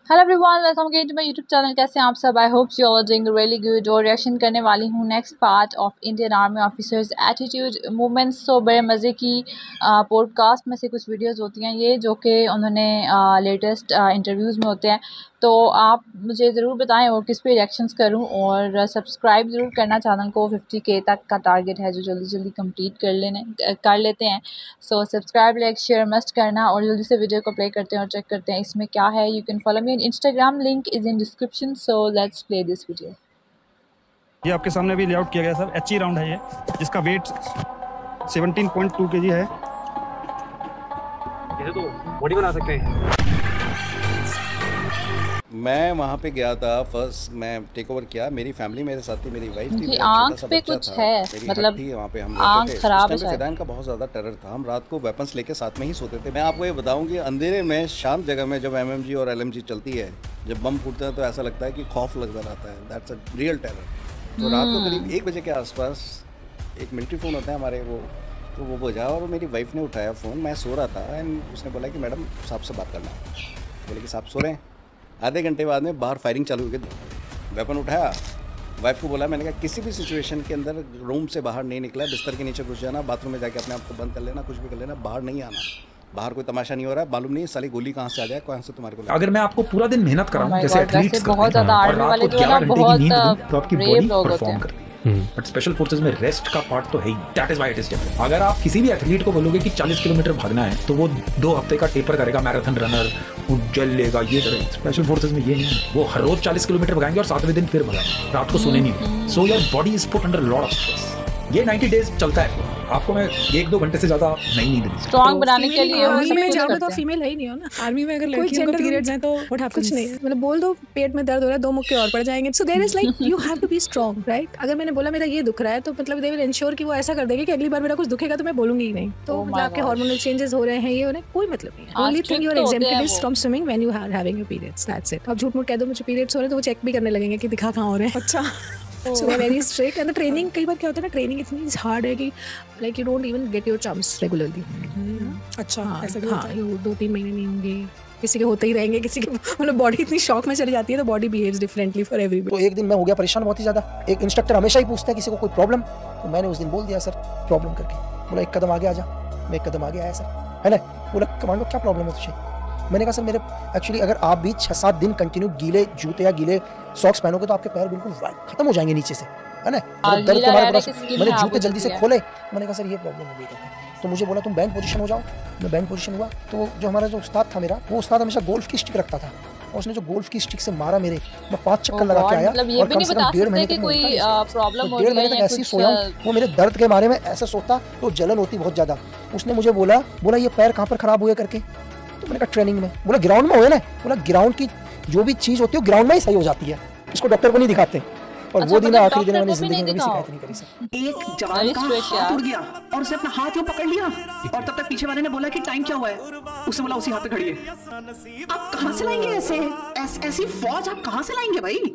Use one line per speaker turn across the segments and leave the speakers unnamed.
Hello everyone, welcome again to my YouTube channel. कैसे हैं आप सब? I hope you all are doing really good. और reaction करने वाली हूँ next part of Indian army officers attitude movements. So बड़े मज़े की पॉडकास्ट में से कुछ वीडियोस होती हैं ये, जो कि उन्होंने लेटेस्ट इंटरव्यूज़ में होते हैं। तो आप मुझे ज़रूर बताएं और किस पे रिएक्शंस करूं, और सब्सक्राइब ज़रूर करना। चैनल को 50K तक का टारगेट है जो जल्दी जल्दी कंप्लीट कर लेते हैं। So subscribe, like, share must करना। और जल्दी से वीडियो को प्ले करते हैं और चेक करते हैं इसमें क्या है। You can follow me on Instagram, link is in description. So let's play this video.
ये आपके सामने भी लेआउट किया गया सर। HE राउंड है ये, जिसका वेट 17.2 kg है।
इसे तो बॉडी बना सकते हैं।
मैं वहाँ पे गया था, फर्स्ट मैं टेक ओवर किया। मेरी फैमिली मेरे साथ थी, मेरी वाइफ थी, मेरा
आंख
छोटा सा
पे
बच्चा
कुछ
था,
है,
मेरी
मतलब
थी वहाँ पे। हम
आंख
रहते थे
खराब
उस
है
टाइम पे।
शायद।
फैदान का बहुत ज़्यादा टेरर था। हम रात को वेपन्स लेके साथ में ही सोते थे। मैं आपको ये बताऊँ कि अंधेरे में शांत जगह में जब MMG और LMG चलती है, जब बम फूटते हैं तो ऐसा लगता है कि खौफ लगता रहता है। That's a real terror. तो रात को करीब 1 बजे के आसपास एक मिलिट्री फ़ोन होता है हमारे, वो बजा और मेरी वाइफ ने उठाया फ़ोन। मैं सो रहा था एंड उसने बोला कि मैडम साहब से बात करना है। बोले कि साहब सो रहे हैं। आधे घंटे बाद में बाहर फायरिंग चालू हो गई। वेपन उठाया, वाइफ को बोला, मैंने कहा किसी भी सिचुएशन के अंदर रूम से बाहर नहीं निकला, बिस्तर के नीचे घुस जाना, बाथरूम में जाके अपने आप को बंद कर लेना, कुछ भी कर लेना, बाहर नहीं आना। बाहर कोई तमाशा नहीं हो रहा है, मालूम नहीं साली गोली कहाँ से आ जाए, कहाँ से तुम्हारे को।
अगर मैं आपको पूरा दिन मेहनत कराऊं जैसे एथलीट्स करते
बहुत ज्यादा
हैं और
आर्मी
रात
वाले
को
जो है ना
11 घंटे की
बहुत
नींद दूं तो आपकी
ब्रेव
बॉडी
लोग होते
परफॉर्म
हैं।
करती है। बट स्पेशल फोर्सेज में रेस्ट का पार्ट तो है ही नहीं। That is why it is different. अगर आप किसी भी एथलीट को बोलोगे कि 40 किलोमीटर भागना है तो वो 2 हफ्ते का टेपर करेगा, मैराथन रनर, वो जल लेगा, ये करेगा। स्पेशल फोर्सेज में ये नहीं है। वो हर रोज 40 किलोमीटर भगाएंगे और 7वें दिन फिर भगाएंगे, रात को सोने नहीं देंगे। So your body is put under lot of stress. ये 90 डेज चलता है। आपको मैं 1-2 घंटे से ज्यादा नहीं नींद दी।
स्ट्रॉन्ग बनाने के लिए
आर्मी में जाओगे तो फीमेल है ही नहीं हो ना। आर्मी में अगर लड़कियों को पीरियड्स हैं तो व्हाट हैपेंस? कुछ नहीं है, मतलब बोल दो पेट में दर्द हो रहा है, 2 मुक्के और पड़ जाएंगे। So there is like you have to be strong, right? अगर मैंने बोला मेरा ये दुख रहा है तो मतलब दे विल इंश्योर कि वो ऐसा कर देंगे कि अगली बार मेरा कुछ दुखेगा तो मैं बोलूंगी ही नहीं। तो मतलब आपके हार्मोनल चेंजेस हो रहे हैं, ये हो रहे हैं, कोई मतलब नहीं है। Only thing you are exempted is from swimming when you are having your periods, that's it. अब झूठ मूठ कह दो मुझे पीरियड्स हो रहे हैं तो वो चेक भी करने लगेंगे कि दिखा कहाँ हो रहे हैं। अच्छा। So they very strict and the training, कई बार क्या होता है ना, ट्रेनिंग इतनी हार्ड है कि like you don't even get your chums regularly. अच्छा, ऐसा भी होता है? 2-3 महीने नहीं होंगे, किसी के होते ही रहेंगे, किसी के मतलब बॉडी इतनी शॉक में चली जाती है तो body behaves differently for everybody.
तो एक दिन मैं हो गया परेशान बहुत ही ज़्यादा। एक इंस्ट्रक्टर हमेशा ही पूछता है किसी को कोई प्रॉब्लम, तो मैंने उस दिन बोल दिया सर प्रॉब्लम करके। बोला 1 कदम आगे आ जा। मैं 1 कदम आगे आया सर, है ना। बोला कमांडो क्या प्रॉब्लम है तुझे? मैंने कहा सर मेरे एक्चुअली अगर आप भी 6-7 दिन कंटिन्यू गीले जूते या गीले सॉक्स पहनोगे तो आपके पैर बिल्कुल खत्म हो जाएंगे नीचे से, है ना। दर्द के मारे मैंने जूते जल्दी से खोले। मैंने कहा सर ये प्रॉब्लम हो गई। तो मुझे बोला तुम बैंड पोजीशन हो जाओ। मैं बैंड पोजीशन हुआ तो जो हमारा जो उस्ताद था मेरा, वो उस्ताद हमेशा गोल्फ की स्टिक रखता था और उसने जो गोल्फ की स्टिक से मारा मेरे, मैं 5 चक्कर लगा के आया।
मतलब ये भी नहीं बता सकते कि कोई प्रॉब्लम हो रही है।
1.5 महीने तक ऐसे ही सोया हूँ। वो मेरे दर्द के मारे में ऐसा सोता तो जलन होती बहुत ज़्यादा। उसने मुझे बोला ये पैर कहाँ पर खराब हुए करके। तो मैंने कहा ट्रेनिंग में। बोला ग्राउंड में हुए ना। बोला ग्राउंड की जो भी चीज़ होती है ग्राउंड में ही सही हो जाती है, इसको डॉक्टर को नहीं दिखाते। और वो दिन आखिरी दिन मैंने जिंदगी में कभी शिकायत नहीं करी सर।
एक जवान का हाथ उड़ गया और उसने अपना हाथ यूं पकड़ लिया और तब तक पीछे वाले ने बोला कि टाइम क्या हुआ है। उसने बोला उसी हाथ पे खड़ी है। आप कहां से लाएंगे ऐसी फौज? आप कहां से लाएंगे भाई?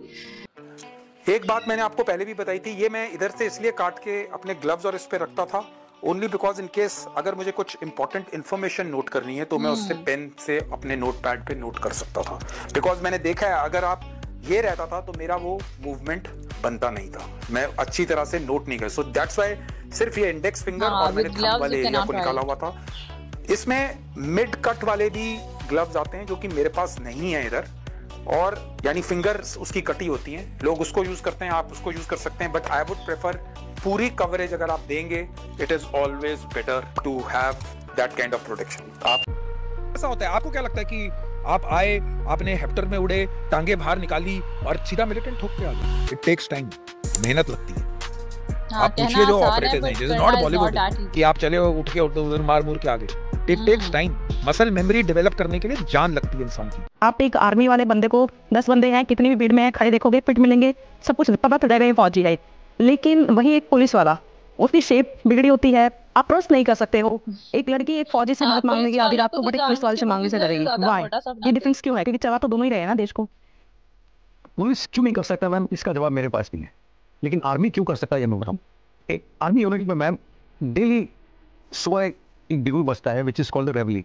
एक बात मैंने आपको पहले भी बताई थी, ये मैं इधर से इसलिए काट के अपने ग्लव्स और इस पे रखता था ओनली बिकॉज इन केस अगर मुझे कुछ इंपॉर्टेंट इन्फॉर्मेशन नोट करनी है तो मैं उससे पेन से अपने नोटपैड पे नोट कर सकता था। बिकॉज मैंने देखा है अगर आप ये रहता था तो मेरा वो मूवमेंट बनता नहीं था, मैं अच्छी तरह से नोट नहीं कर। सो दैट्स व्हाई सिर्फ ये इंडेक्स फिंगर और मेरे थंब वाले एरिया को निकाला हुआ था। इसमें मिड कट वाले भी ग्लव्स आते हैं जो कि मेरे पास नहीं है इधर, और यानी फिंगर्स उसकी कटी होती हैं, लोग उसको यूज करते हैं, आप उसको यूज कर सकते हैं। बट आई वुड प्रेफर पूरी कवरेज अगर आप देंगे, it is always better to have that kind of protection. आप ऐसा होता है, आपको क्या लगता है कि आप आए, आपने हेक्टर में उड़े, टांगे बाहर निकाली और सीधा मिलिटेंट ठोक के आ गए? इट टेक्स टाइम, मेहनत लगती है। आप पूछिए जो ऑपरेटर्स हैं, दिस इज नॉट बॉलीवुड कि आप चले उठ के उधर मार मुर के आ गए। It takes time. Muscle memory develop करने के लिए जान लगती है इंसान की।
आप एक आर्मी वाले बंदे को 10 बंदे हैं, कितनी भी भीड़ में है, खड़े देखोगे, फिट मिलेंगे, सब कुछ पता चल जाएगा ये फौजी है। लेकिन वही एक पुलिस वाला, उसकी शेप बिगड़ी होती है, आप ट्रस्ट नहीं कर सकते हो। एक लड़की एक फौजी से मदद मांगने की आधी रात को बड़े पुलिस वाले से मांगने से डरेगी। वाई? ये डिफरेंस क्यों है? क्योंकि चला तो दोनों ही रहे ना देश को।
पुलिस क्यों नहीं कर सकता मैम, इसका जवाब मेरे पास नहीं है। लेकिन आर्मी क्यों कर सकता है ये मैं बताऊँ। एक आर्मी यूनिट में मैम डेली सुबह एक बिगुल बजता है which is called the Rewli.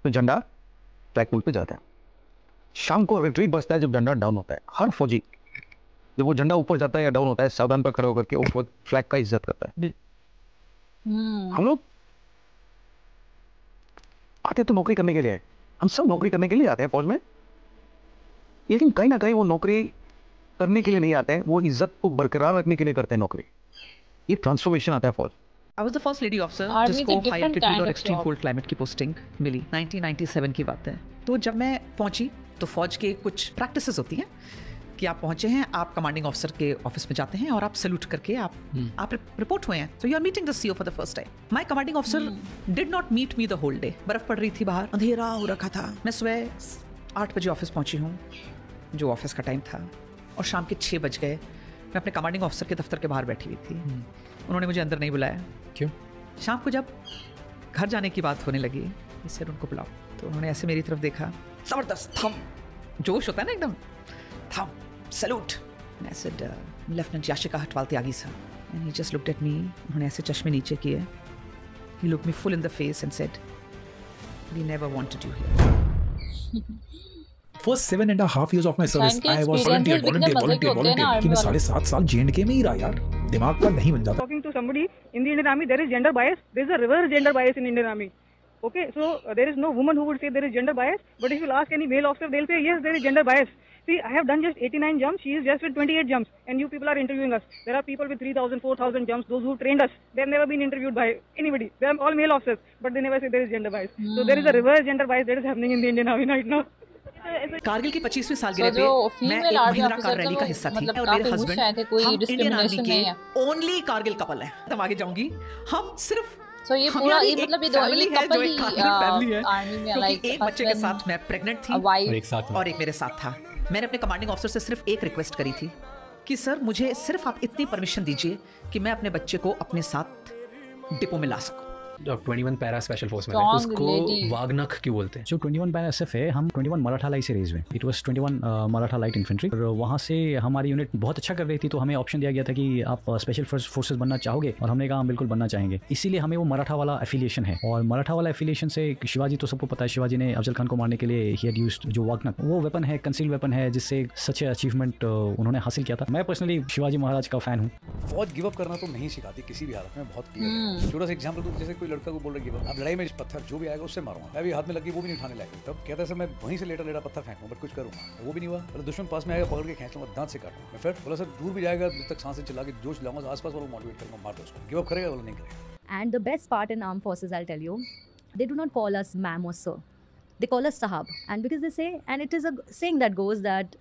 तो झंडा फ्लैग पोल पे जाता है, शाम को विक्ट्री बजता है जब झंडा डाउन होता है। हर फौजी जब वो झंडा ऊपर जाता है या डाउन होता है, सावधान पर खड़े होकर के वो फ्लैग का इज्जत करता है। हम लोग आते तो नौकरी करने के लिए है, हम सब नौकरी करने के लिए आते हैं फौज में, लेकिन कहीं ना कहीं वो नौकरी करने के लिए नहीं आते हैं, वो इज्जत को बरकरार रखने के लिए करते हैं नौकरी। ये ट्रांसफॉर्मेशन आता है फौज।
I was the first lady officer
Army
जिसको
तो
हाई
different
एल्टीट्यूड
kind
और
of
extreme
job.
Cold climate की पोस्टिंग मिली। 1997 की बात है। तो जब मैं पहुंची तो फौज के कुछ प्रैक्टिसेस होती हैं कि आप पहुंचे हैं, आप कमांडिंग ऑफिसर के ऑफिस में जाते हैं और आप सैल्यूट करके आप रिपोर्ट हुए हैं। So you are meeting the CO for the first time. My commanding officer did not meet me the whole day. बर्फ पड़ रही थी बाहर, अंधेरा हो रखा था। मैं सुबह 8 बजे ऑफिस पहुंची हूँ, जो ऑफिस का टाइम था, और शाम के 6 बज गए। मैं अपने कमांडिंग ऑफिसर के दफ्तर के बाहर बैठी हुई थी। उन्होंने मुझे अंदर नहीं बुलाया।
क्यों?
शाम को जब घर जाने की बात होने लगी, इससे उनको बुलाओ, तो उन्होंने ऐसे मेरी तरफ देखा, जबरदस्त थम, जोश होता है ना एकदम, थम, salute. I said, Lieutenant Yashika Hatwal Tyagi sir. And he just looked at me. उन्होंने ऐसे चश्मे नीचे किए. He looked me full in the face and said, we never wanted you here.
First 7.5 years of my service,
के
I was
experiences कितने मजे के होते हैं ना
कि मैं
army वाले।
7.5 साल J&K में ही रहा यार, दिमाग का नहीं बन जाता।
Talking to somebody in the Indian Army, there is gender bias. There is a reverse gender bias in Indian Army. Okay, so there is no woman who would say there is gender bias. But if you ask any male officer, they'll say yes, there is gender bias. See, I have done just 89 jumps. She is just with 28 jumps, and you people are interviewing us. There are people with 3,000, 4,000 jumps. Those who trained us, they have never been interviewed by anybody. They are all male officers, but they never say there is gender bias. So there is a reverse gender bias that is happening in the Indian Army right now.
Kargil की 25वीं सालगिरह
जो
पे मैं
female
एक
army
Mahindra
officer
car
थे
rally
वो
का हिस्सा थी
मतलब
और
काफी
मेरे
खुश
हस्बैंड
आए थे, कोई
हम इंडियन आर्मी
discrimination
के
नहीं है।
ओनली कारगिल कपल है। तब आगे जाऊंगी, हम सिर्फ
So ये पूरा ये मतलब ये दो ये कपल ही आर्मी में लाइक
एक बच्चे के साथ मैं प्रेग्नेंट थी
और एक साथ में।
और एक मेरे साथ था। मैंने अपने कमांडिंग ऑफिसर से सिर्फ एक रिक्वेस्ट करी थी कि सर मुझे सिर्फ आप इतनी परमिशन दीजिए कि मैं अपने बच्चे को अपने साथ डिपो में ला सकूं।
21 पैरा स्पेशल फोर्स में
Strong
उसको
lady.
वागनख क्यों बोलते हैं?
जो 21 पैरा एसएफ है, हम 21 मराठा लाइट से रेज हुए। It was 21 Maratha light infantry, और वहाँ से हमारी यूनिट बहुत अच्छा कर रही थी, तो हमें ऑप्शन दिया गया था कि आप स्पेशल फोर्सेस बनना चाहोगे, और हमने कहा हम बिल्कुल बनना चाहेंगे। इसीलिए हमें वो मराठा वाला एफिलिएशन है, और मराठा वाला एफिलिएशन से शिवाजी तो सबको पता है, शिवाजी ने अफजल खान को मारने के लिए ही हैड यूज्ड जो वागनख, वो वेपन है, कंसील वेपन है, जिससे सच अचीवमेंट उन्होंने हासिल किया था। मैं पर्सनली शिवाजी महाराज का फैन हूँ।
फौज गिव अप करना तो नहीं सिखाती किसी भी हालत में, बहुत क्लियर है। छोटा सा एग्जांपल दूं, जैसे कोई लड़का को बोल रहा है गिव अप, अब लड़ाई में पत्थर जो भी आएगा उससे मारूंगा, मैं भी हाथ में लगी वो भी नहीं उठाने लायक, तब कहता है सर मैं वहीं से लेटा लेटा पत्थर फेंकूंगा, बट कुछ करूंगा, वो भी नहीं हुआ। अगर दुश्मन पास में आएगा पकड़ के खींच लूंगा, दांत से काटूंगा। मैं फिर बोला सर दूर भी जाएगा, जब तक सांसें चला के जोश लाऊंगा, आसपास वालों को मोटिवेट करूंगा, मार दो उसको। गिव अप करेगा वाला नहीं करेगा।
And the best part in armed forces, I'll tell you, they do not call us ma'am or sir. They call us sahab. And because they say, and it is a saying that goes that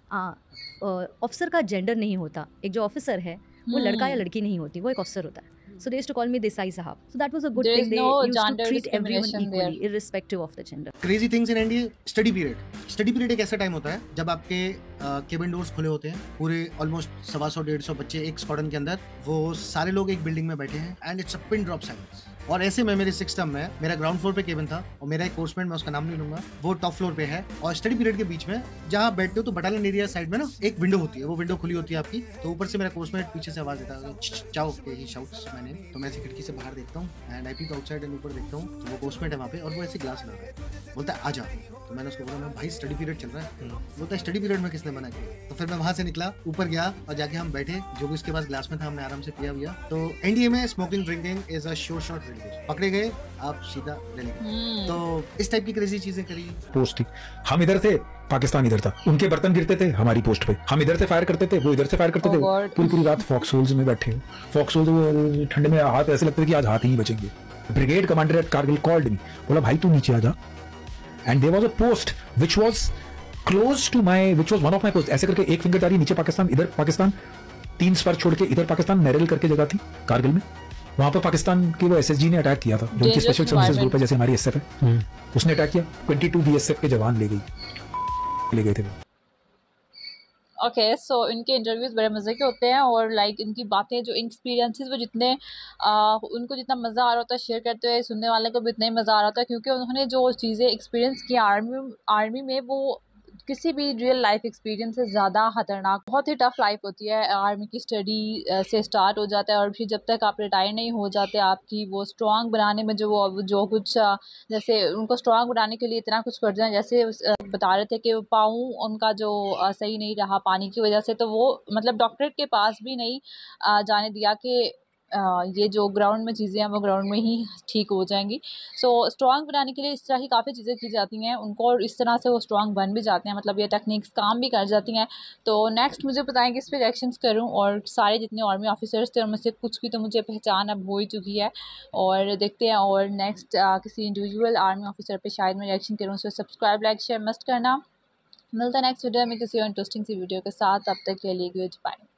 officer का gender नहीं होता। एक जो officer है वो लड़का या लड़की नहीं होती, वो एक officer होता है। So they used to call me Desai Sahab. So that was a good
There
thing.
is
They
no
used to
gender
treat everyone
discrimination
equally,
there.
irrespective of the gender.
Crazy things in India, study period. Study period एक ऐसा time होता है जब आपके cabin doors खुले होते हैं, पूरे ऑलमोस्ट 125-150 बच्चे एक स्क्वाड्रन के अंदर, वो सारे लोग एक बिल्डिंग में बैठे हैं, and it's a pin drop silence. और ऐसे में मेरे 6th टर्म में मेरा ग्राउंड फ्लोर पे केबिन था, और मेरा एक कोर्समेट, मैं उसका नाम नहीं लूंगा, वो टॉप फ्लोर पे है, और स्टडी पीरियड के बीच में जहाँ बैठते हो तो बटालियन एरिया साइड में ना एक विंडो होती है, वो विंडो खुली होती है आपकी, तो ऊपर से मेरा कोर्समेट पीछे से आवाज देता है चाओ के ही शाउट्स मैंने, तो मैं ऐसे खिड़की से बाहर देखता हूँ and I peak outside and ऊपर देखता हूँ तो वो कोर्समेट है वहाँ पे, और वो ऐसे ग्लास ला रहा है, बोलता है आजा। तो मैंने उसको बोला मैं भाई स्टडी पीरियड चल रहा है, बोलता है स्टडी पीरियड में किसने मना किया। तो फिर मैं वहाँ से निकला, ऊपर गया और जाके हम बैठे, जो भी उसके पास ग्लास में था हमने आराम से पिया हुआ। तो एनडीए में smoking drinking is a sure shot release, पकड़े गए आप सीधा रेली। तो इस टाइप की क्रेजी चीजें करी।
पोस्ट थी, हम इधर थे, पाकिस्तान इधर था, उनके बर्तन गिरते थे हमारी पोस्ट पे, हम इधर से फायर करते थे, वो इधर से फायर करते थे, पूरी पूरी रात फॉक्स होल्स में बैठे। फॉक्स होल्स ठंड में हाथ ऐसे लगते थे कि आज हाथ ही नहीं बचेंगे। Brigade commander at Kargil called me, बोला भाई तू नीचे आ जा, and there was a post which was close to my, which was one of my post, ऐसे करके एक फिंगर जा रही, नीचे पाकिस्तान, इधर पाकिस्तान, 3 स्पर छोड़ के इधर पाकिस्तान, मेरेल करके जगह थी कारगिल में, वहां पर पाकिस्तान के वो एसएसजी ने अटैक किया था, जो उनकी स्पेशल सर्विसेज ग्रुप है जैसे हमारी एसएफ है, उसने अटैक किया, 22 बीएसएफ के जवान ले गए थे।
ओके सो इनके इंटरव्यूज़ बड़े मज़े के होते हैं, और लाइक इनकी बातें जो एक्सपीरियंसेस वो जितने उनको जितना मज़ा आ रहा होता है शेयर करते हुए, सुनने वाले को भी उतना ही मज़ा आ रहा होता है, क्योंकि उन्होंने जो चीज़ें एक्सपीरियंस की आर्मी में, वो किसी भी रियल लाइफ एक्सपीरियंस से ज़्यादा ख़तरनाक, बहुत ही टफ लाइफ होती है। आर्मी की स्टडी से स्टार्ट हो जाता है और फिर जब तक आप रिटायर नहीं हो जाते, आपकी वो स्ट्रॉन्ग बनाने में जो कुछ जैसे उनको स्ट्रॉन्ग बनाने के लिए इतना कुछ कर जाए, जैसे बता रहे थे कि पाँव उनका जो सही नहीं रहा पानी की वजह से, तो वो मतलब डॉक्टरेट के पास भी नहीं जाने दिया कि ये जो ग्राउंड में चीज़ें हैं वो ग्राउंड में ही ठीक हो जाएंगी। सो स्ट्रॉन्ग बनाने के लिए इस तरह की काफ़ी चीज़ें की जाती हैं उनको, और इस तरह से वो स्ट्रॉन्ग बन भी जाते हैं, मतलब ये टेक्निक्स काम भी कर जाती हैं। तो नेक्स्ट मुझे बताएं कि इस पर रिएक्शंस करूं, और सारे जितने आर्मी ऑफिसर्स थे उनमें से कुछ की तो मुझे पहचान अब हो ही चुकी है, और देखते हैं। और नेक्स्ट किसी इंडिविजुअल आर्मी ऑफिसर पर शायद मैं रिएक्शन करूँ। So subscribe like share must करना। मिलता है नेक्स्ट वीडियो में किसी और इंटरेस्टिंग सी वीडियो के साथ। तब तक के लिए गुड बाय।